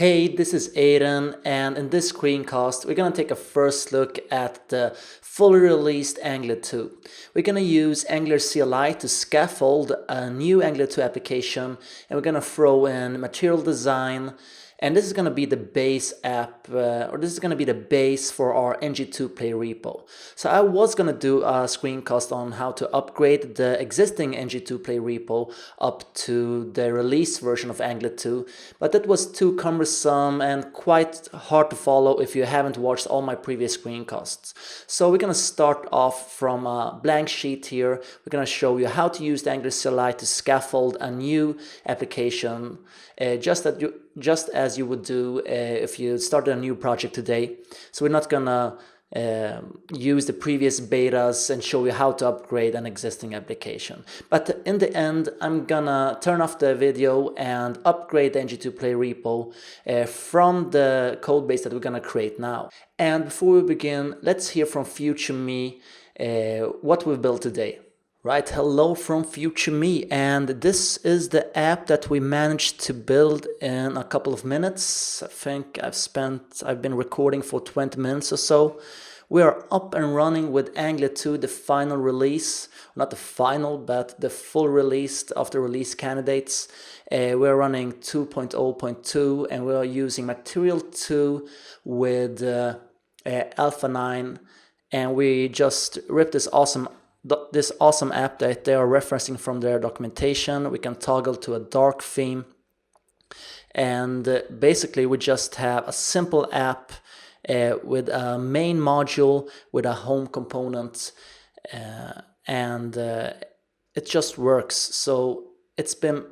Hey, this is Aiden, and in this screencast, we're going to take a first look at the fully released Angular 2. We're going to use Angular CLI to scaffold a new Angular 2 application, and we're going to throw in material design, and this is going to be the base app, or this is going to be the base for our ng2 play repo. So I was going to do a screencast on how to upgrade the existing ng2 play repo up to the release version of Angular 2, but that was too cumbersome and quite hard to follow if you haven't watched all my previous screencasts. So we're going to start off from a blank sheet here. We're going to show you how to use the Angular CLI to scaffold a new application, just as you would do if you started a new project today. So we're not gonna use the previous betas and show you how to upgrade an existing application. But in the end, I'm gonna turn off the video and upgrade the ng2 play repo from the code base that we're gonna create now. And before we begin, let's hear from future me what we've built today. Right, hello from future me, and this is the app that we managed to build in a couple of minutes. I think I've been recording for 20 minutes or so. We are up and running with Angular 2, the final release, not the final, but the full release of the release candidates. We're running 2.0.2 and we are using Material2 with Alpha 9, and we just ripped this awesome app that they are referencing from their documentation. We can toggle to a dark theme, and basically we just have a simple app with a main module with a home component, and it just works. So it's been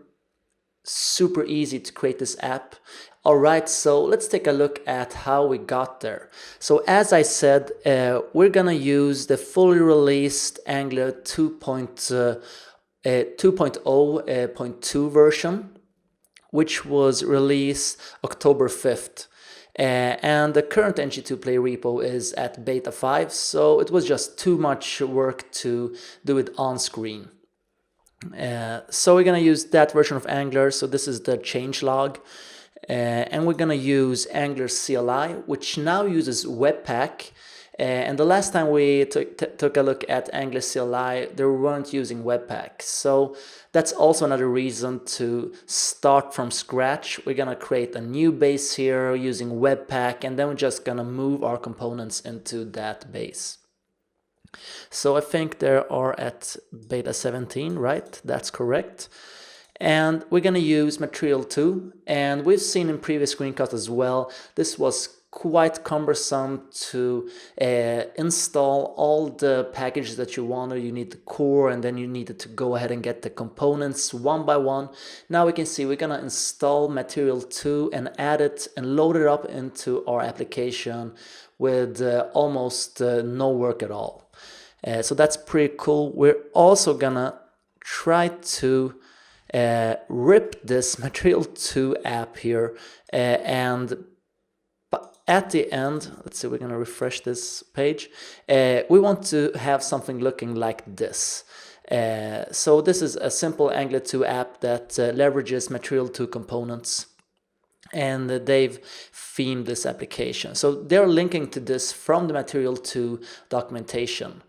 super easy to create this app. Alright, so let's take a look at how we got there. So as I said, we're gonna use the fully released Angular 2.0.2 version, which was released October 5th. And the current ng2 play repo is at beta 5, so it was just too much work to do it on screen. So we're gonna use that version of Angular. So this is the changelog. And we're gonna use Angular CLI, which now uses Webpack. And the last time we took a look at Angular CLI, they weren't using Webpack. So that's also another reason to start from scratch. We're gonna create a new base here using Webpack, and then we're just gonna move our components into that base. So I think they are at beta 17, right? That's correct. And we're going to use Material2, and we've seen in previous screencasts as well, this was quite cumbersome to install all the packages that you wanted. You need the core, and then you needed to go ahead and get the components one by one. Now we can see we're going to install Material2 and add it and load it up into our application with almost no work at all. So that's pretty cool. We're also going to try to rip this Material2 app here, and at the end, let's see, we're going to refresh this page. We want to have something looking like this. So this is a simple Angular 2 app that leverages Material2 components, and they've themed this application. So they're linking to this from the Material2 documentation.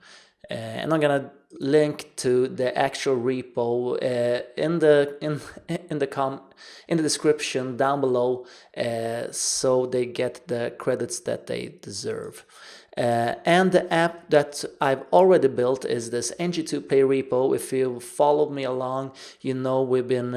And I'm gonna link to the actual repo in the description down below, so they get the credits that they deserve. And the app that I've already built is this ng2 play repo. If you followed me along, you know we've been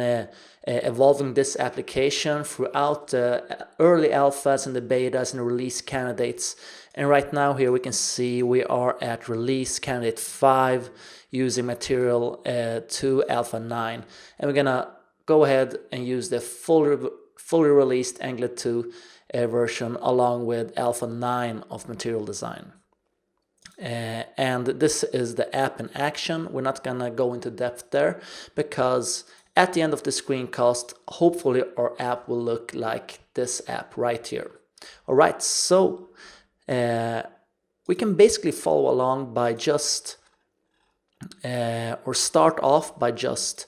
evolving this application throughout the early alphas and the betas and the release candidates. And right now here we can see we are at release candidate 5 using Material2 Alpha 9. And we're gonna go ahead and use the fully released Angular 2 version along with Alpha 9 of Material Design. And this is the app in action. We're not gonna go into depth there because at the end of the screencast, hopefully our app will look like this app right here. All right, so we can basically follow along by just or start off by just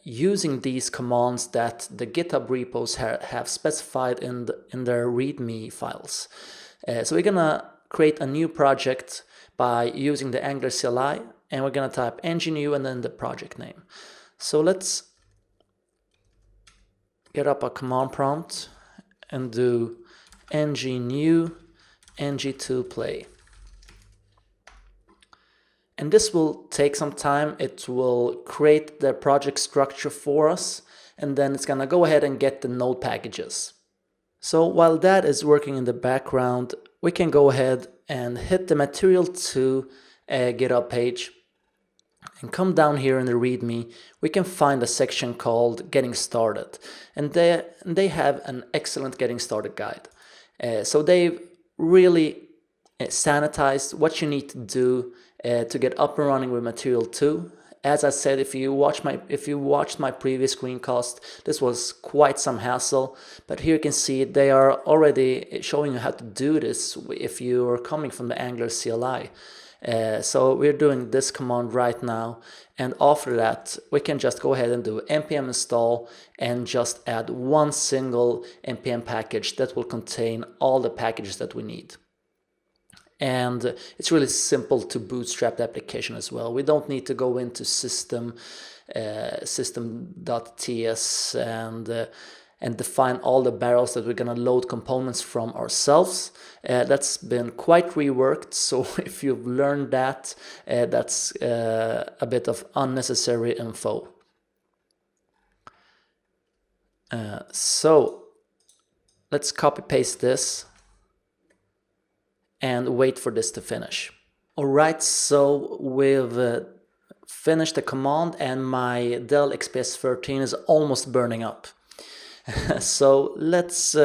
using these commands that the GitHub repos have specified in their README files. So we're gonna create a new project by using the Angular CLI, and we're gonna type ng-new and then the project name. So let's get up a command prompt and do ng-new ng2 play. And this will take some time. It will create the project structure for us, and then it's gonna go ahead and get the node packages. So while that is working in the background, we can go ahead and hit the Material2 GitHub page and come down here in the README. We can find a section called Getting Started, and they have an excellent Getting Started guide. So they've really sanitized what you need to do to get up and running with Material2. As I said, if you watched my previous screencast, this was quite some hassle, but here you can see they are already showing you how to do this if you are coming from the Angular CLI. So we're doing this command right now, and after that we can just go ahead and do npm install and just add one single npm package that will contain all the packages that we need. And it's really simple to bootstrap the application as well. We don't need to go into system.ts and define all the barrels that we're going to load components from ourselves. That's been quite reworked, so if you've learned that, that's a bit of unnecessary info. So let's copy paste this and wait for this to finish. Alright, so we've finished the command and my Dell XPS 13 is almost burning up. So let's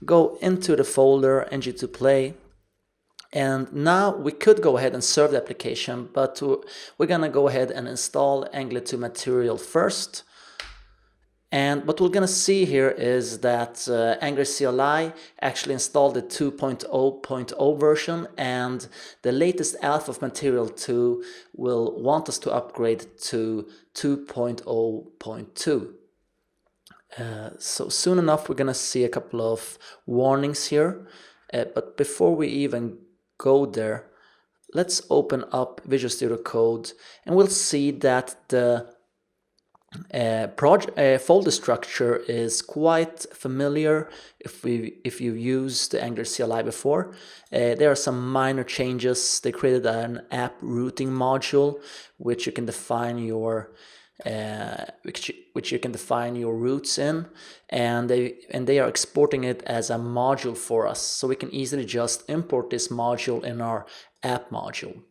go into the folder ng2 play, and now we could go ahead and serve the application, but we're gonna go ahead and install Angular 2 Material first. And what we're going to see here is that Angular CLI actually installed the 2.0.0 version, and the latest alpha of Material2 will want us to upgrade to 2.0.2. So soon enough we're going to see a couple of warnings here, but before we even go there, let's open up Visual Studio Code, and we'll see that the folder structure is quite familiar if you've used the Angular CLI before. There are some minor changes. They created an app routing module which you can define your routes in, and they are exporting it as a module for us, so we can easily just import this module in our app module.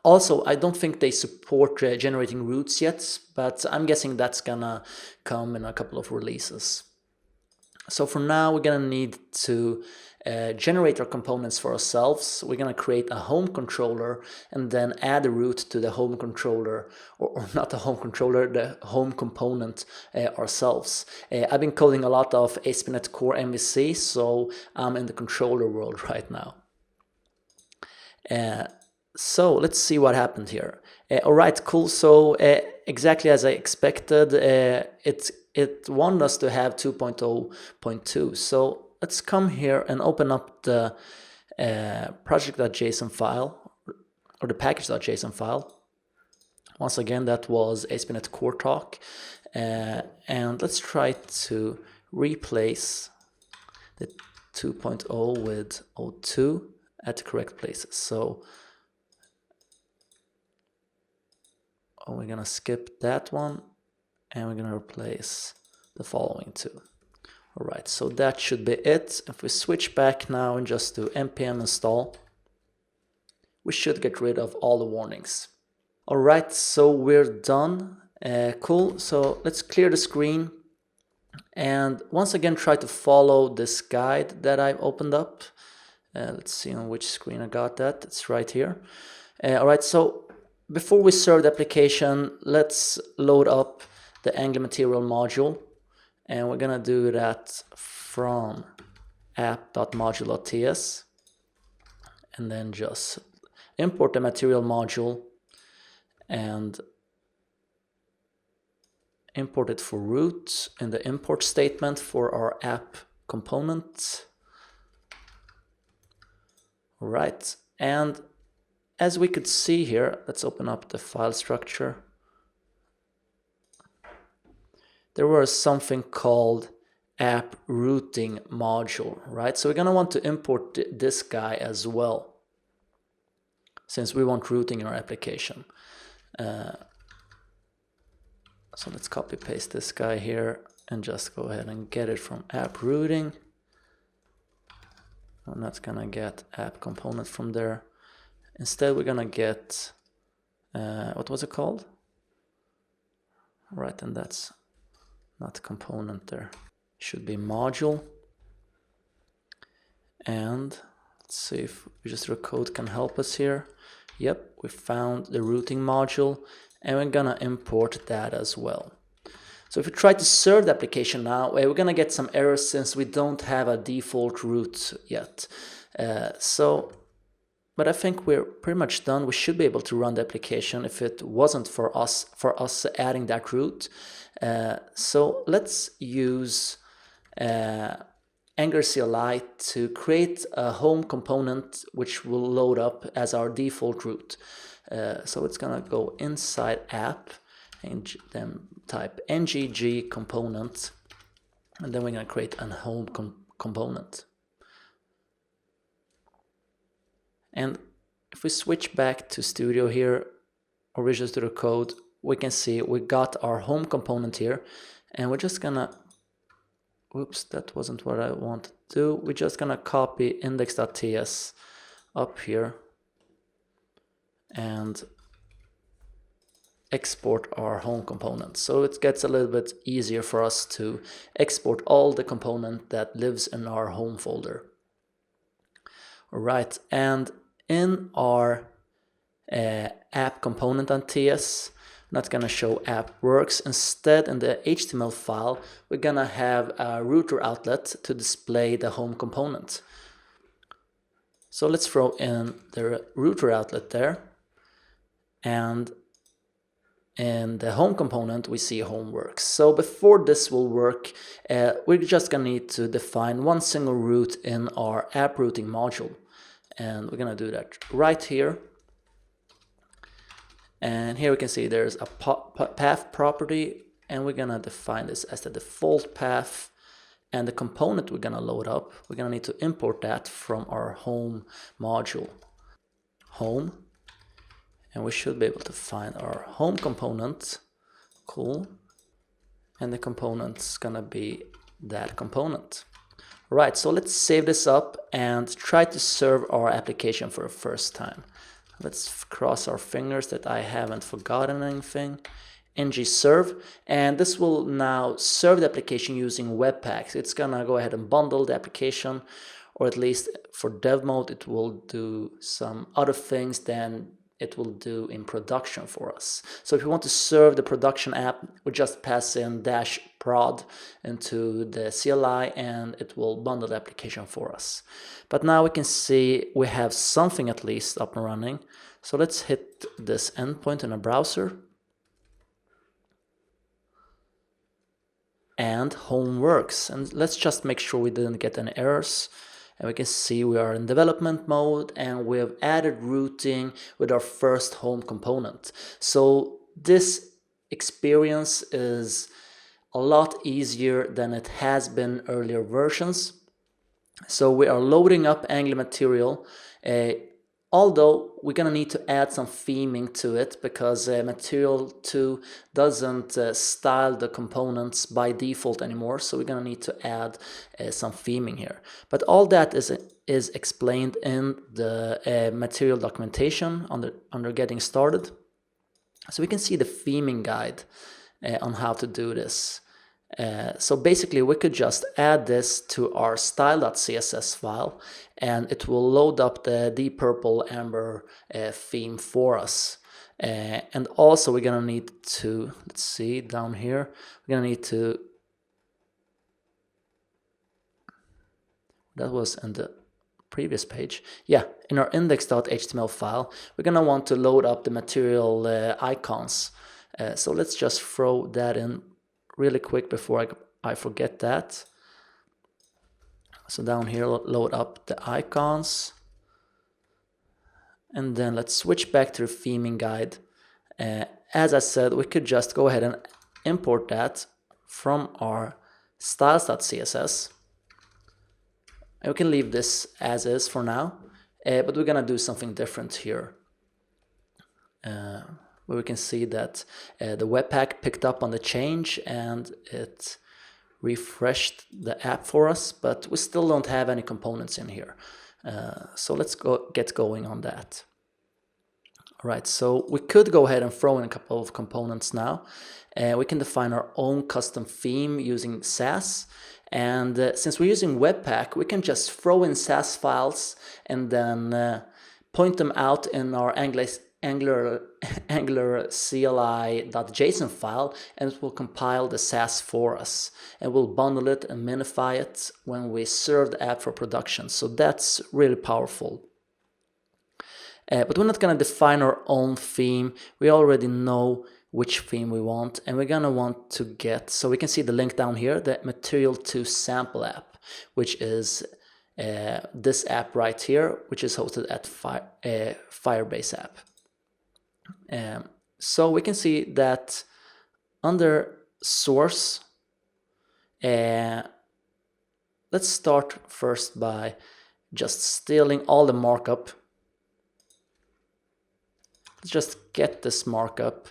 Also, I don't think they support generating routes yet, but I'm guessing that's gonna come in a couple of releases. So for now, we're gonna need to generate our components for ourselves. We're gonna create a home controller and then add a route to the home controller, or not the home controller, the home component ourselves. I've been coding a lot of ASP.NET Core MVC, so I'm in the controller world right now. So let's see what happened here. Alright, cool. So exactly as I expected, it wanted us to have 2.0.2. So let's come here and open up the project.json file, or the package.json file. Once again, that was ASP.NET Core talk. And let's try to replace the 2.0 with 0.2 at the correct places. So we're gonna skip that one, and we're gonna replace the following two. Alright, so that should be it. If we switch back now and just do npm install, we should get rid of all the warnings. Alright, so we're done. Cool, so let's clear the screen and once again try to follow this guide that I've opened up. Let's see on which screen I got that. It's right here. Alright, so before we serve the application, let's load up the Angular Material module, and we're gonna do that from app.module.ts, and then just import the Material module and import it for root in the import statement for our app component. All right, and as we could see here, let's open up the file structure. There was something called app routing module, right? So we're gonna want to import this guy as well, since we want routing in our application. So let's copy paste this guy here and just go ahead and get it from app routing. We're not gonna get app component from there. Instead, we're gonna get, what was it called? Right, and that's not component there. Should be module. And let's see if Visual Code can help us here. Yep, we found the routing module, and we're gonna import that as well. So if we try to serve the application now, we're gonna get some errors since we don't have a default route yet. But I think we're pretty much done. We should be able to run the application if it wasn't for us adding that route. So let's use Angular CLI to create a home component which will load up as our default route. So it's gonna go inside app and then type ngg component, and then we're gonna create a home component. And if we switch back to Studio here, or Visual Studio Code, we can see we got our home component here, and we're just gonna, oops, that wasn't what I wanted to do. We're just gonna copy index.ts up here and export our home component. So it gets a little bit easier for us to export all the component that lives in our home folder. All right, and in our app component on TS, not gonna show app works. Instead, in the HTML file, we're gonna have a router outlet to display the home component. So let's throw in the router outlet there, and in the home component, we see home works. So before this will work, we're just gonna need to define one single route in our app routing module. And we're gonna do that right here. And here we can see there's a path property, and we're gonna define this as the default path. And the component we're gonna load up, we're gonna need to import that from our home module. Home. And we should be able to find our home component. Cool. And the component's gonna be that component. Right, so let's save this up and try to serve our application for the first time. Let's cross our fingers that I haven't forgotten anything. ng serve, and this will now serve the application using Webpack. It's gonna go ahead and bundle the application, or at least for dev mode, it will do some other things than it will do in production for us. So if you want to serve the production app, we just pass in -prod into the CLI and it will bundle the application for us. But now we can see we have something at least up and running. So let's hit this endpoint in a browser. And home works. And let's just make sure we didn't get any errors. And we can see we are in development mode, and we have added routing with our first home component. So this experience is a lot easier than it has been earlier versions. So we are loading up Angular Material, although we're gonna need to add some theming to it because Material2 doesn't style the components by default anymore. So we're gonna need to add some theming here. But all that is explained in the Material documentation under Getting Started. So we can see the theming guide on how to do this. So basically we could just add this to our style.css file, and it will load up the deep purple amber theme for us. And also we're gonna need to, let's see down here, we're gonna need to, that was in the previous page, yeah, in our index.html file, we're gonna want to load up the material icons. So let's just throw that in really quick before I forget that. So down here, load up the icons. And then let's switch back to the theming guide. As I said, we could just go ahead and import that from our styles.css. And we can leave this as is for now, but we're gonna do something different here. Where we can see that the Webpack picked up on the change and it refreshed the app for us, but we still don't have any components in here. So let's get going on that. All right, so we could go ahead and throw in a couple of components now. We can define our own custom theme using Sass. And since we're using Webpack, we can just throw in Sass files and then point them out in our Angular CLI.json file, and it will compile the Sass for us. And we'll bundle it and minify it when we serve the app for production. So that's really powerful. But we're not going to define our own theme. We already know which theme we want, and we're going to want to get, so we can see the link down here, the Material2 sample app, which is this app right here, which is hosted at Firebase app. So we can see that under source, let's start first by just stealing all the markup. Let's just get this markup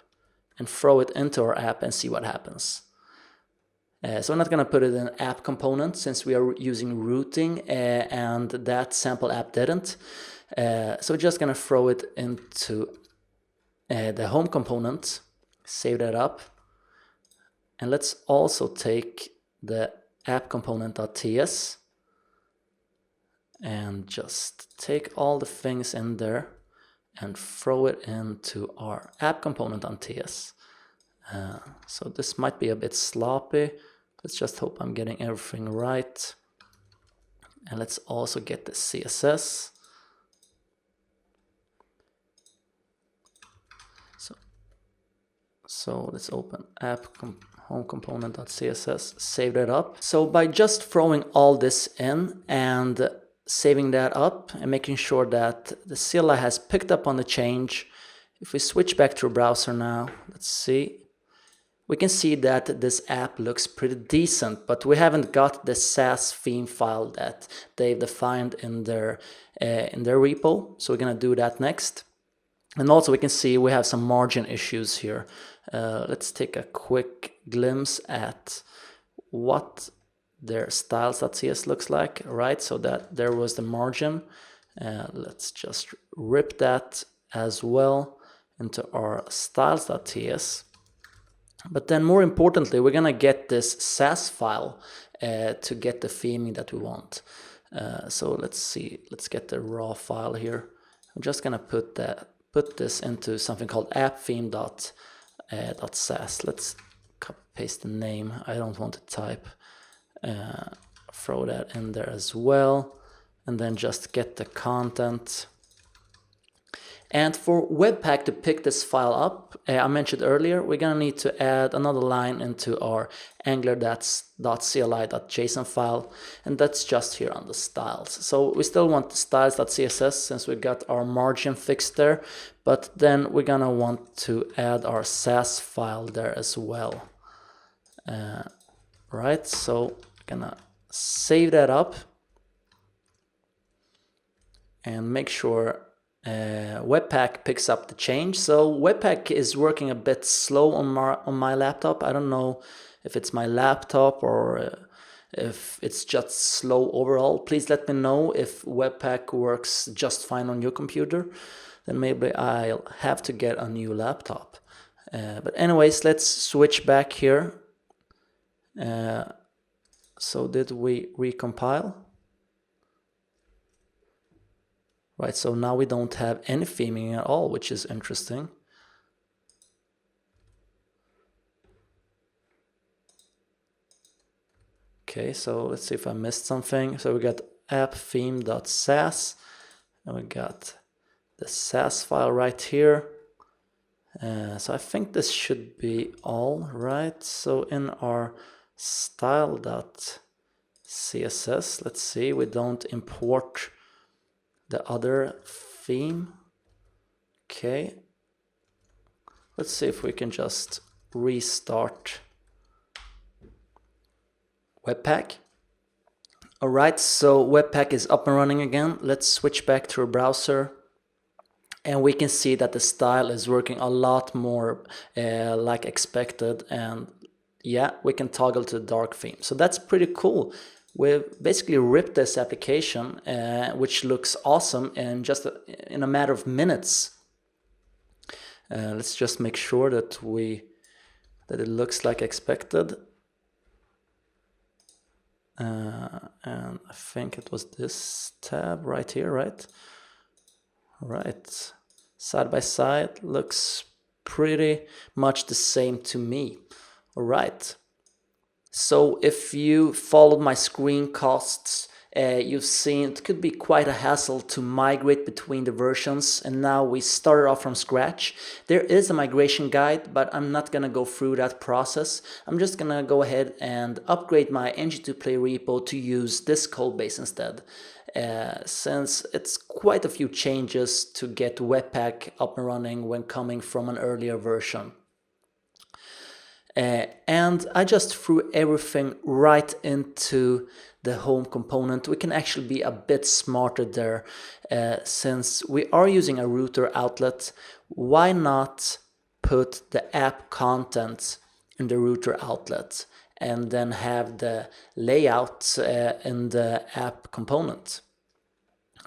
and throw it into our app and see what happens. So I'm not going to put it in app component since we are using routing and that sample app didn't. So we're just going to throw it into the home component, save that up. And let's also take the app component.ts and just take all the things in there and throw it into our app component.ts. So this might be a bit sloppy. Let's just hope I'm getting everything right. And let's also get the CSS. So let's open home component.css, save that up. So by just throwing all this in and saving that up and making sure that the CLI has picked up on the change, if we switch back to a browser now, let's see, we can see that this app looks pretty decent, but we haven't got the Sass theme file that they've defined in their repo. So we're gonna do that next. And also we can see we have some margin issues here. Let's take a quick glimpse at what their styles.cs looks like, right? So that there was the margin. Let's just rip that as well into our styles.ts. But then more importantly, we're gonna get this Sass file to get the theming that we want. So let's see, let's get the raw file here. I'm just gonna put this into something called apptheme.sass. Let's copy paste the name. I don't want to type. Throw that in there as well, and then just get the content. And for Webpack to pick this file up, I mentioned earlier, we're gonna need to add another line into our angular.cli.json file, and that's just here on the styles. So we still want the styles.css since we got our margin fixed there, but then we're gonna want to add our Sass file there as well. Right, so we're gonna save that up and make sure Webpack picks up the change. So Webpack is working a bit slow on my laptop. I don't know if it's my laptop or if it's just slow overall. Please let me know if Webpack works just fine on your computer. Then maybe I'll have to get a new laptop. But anyways, let's switch back here. So did we recompile? Right, so now we don't have any theming at all, which is interesting. Okay, so let's see if I missed something. So we got apptheme.sass, and we got the Sass file right here. So I think this should be all right. So in our style.css, let's see, we don't import the other theme. Okay, let's see if we can just restart Webpack. All right, so Webpack is up and running again. Let's switch back to a browser. And we can see that the style is working a lot more like expected. And yeah, we can toggle to dark theme. So that's pretty cool. We've basically ripped this application, which looks awesome in a matter of minutes. Let's just make sure that it looks like expected. And I think it was this tab right here, right? Right, side by side looks pretty much the same to me. All right, so if you followed my screencasts, you've seen it could be quite a hassle to migrate between the versions, and now we started off from scratch. There is a migration guide, but I'm not gonna go through that process. I'm just gonna go ahead and upgrade my ng2play repo to use this code base instead. Since it's quite a few changes to get Webpack up and running when coming from an earlier version. And I just threw everything right into the home component. We can actually be a bit smarter there. Since we are using a router outlet, why not put the app content in the router outlet and then have the layout in the app component?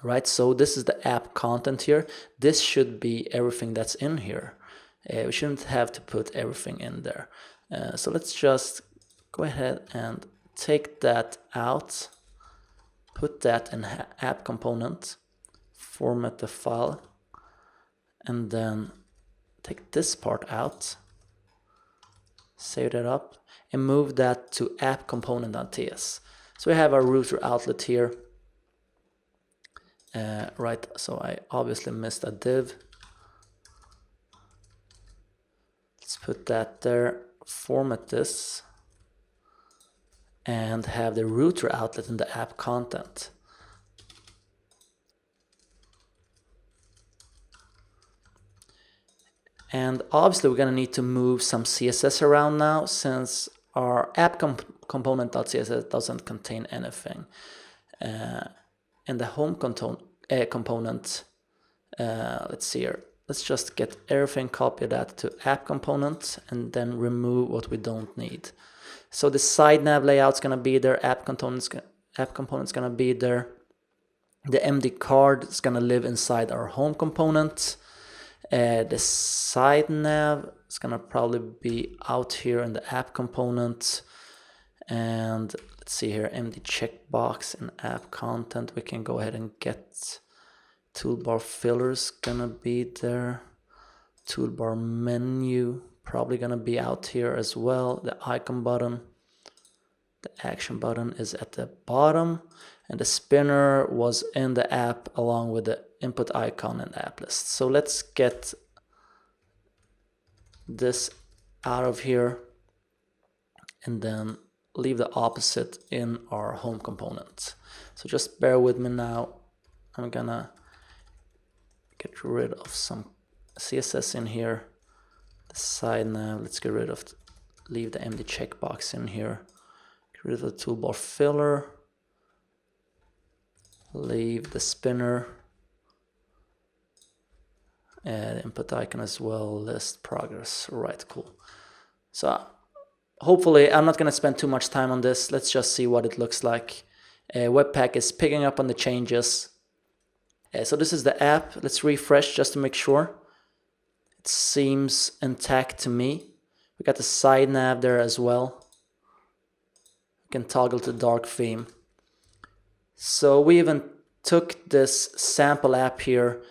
Right, so this is the app content here. This should be everything that's in here. We shouldn't have to put everything in there. So let's just go ahead and take that out, put that in app component, format the file, and then take this part out, save that up, and move that to app component.ts. So we have our router outlet here. Right, so I obviously missed a div. Let's put that there, format this, and have the router outlet in the app content. And obviously we're going to need to move some CSS around now, since our app component.css doesn't contain anything. And the home component, let's see here, let's just get everything, copy that to app component, and then remove what we don't need. So the side nav layout's gonna be there, app component's gonna be there, the MD card is gonna live inside our home component, the side nav is gonna probably be out here in the app component, and let's see here, MD checkbox and app content, we can go ahead and get toolbar fillers gonna be there, toolbar menu probably gonna be out here as well, the icon button, the action button is at the bottom, and the spinner was in the app along with the input icon and app list. So let's get this out of here and then leave the opposite in our home component. So just bear with me now. I'm gonna get rid of some CSS in here. The side nav, let's get rid of, leave the MD checkbox in here. Get rid of the toolbar filler. Leave the spinner. And input icon as well, list progress. Right, cool. So hopefully, I'm not going to spend too much time on this. Let's just see what it looks like. Webpack is picking up on the changes. So this is the app. Let's refresh just to make sure. It seems intact to me. We got the side nav there as well. We can toggle to dark theme. So we even took this sample app here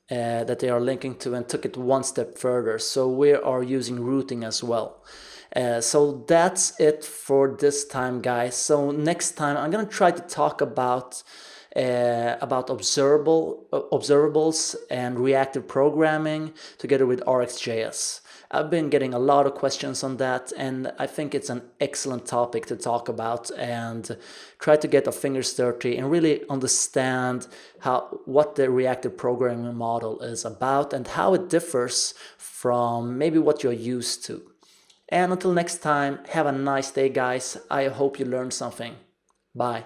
that they are linking to and took it one step further. So we are using routing as well. So that's it for this time, guys. So next time I'm gonna try to talk about about observables and reactive programming together with RxJS. I've been getting a lot of questions on that, and I think it's an excellent topic to talk about and try to get our fingers dirty and really understand what the reactive programming model is about and how it differs from maybe what you're used to. And until next time, have a nice day, guys. I hope you learned something. Bye.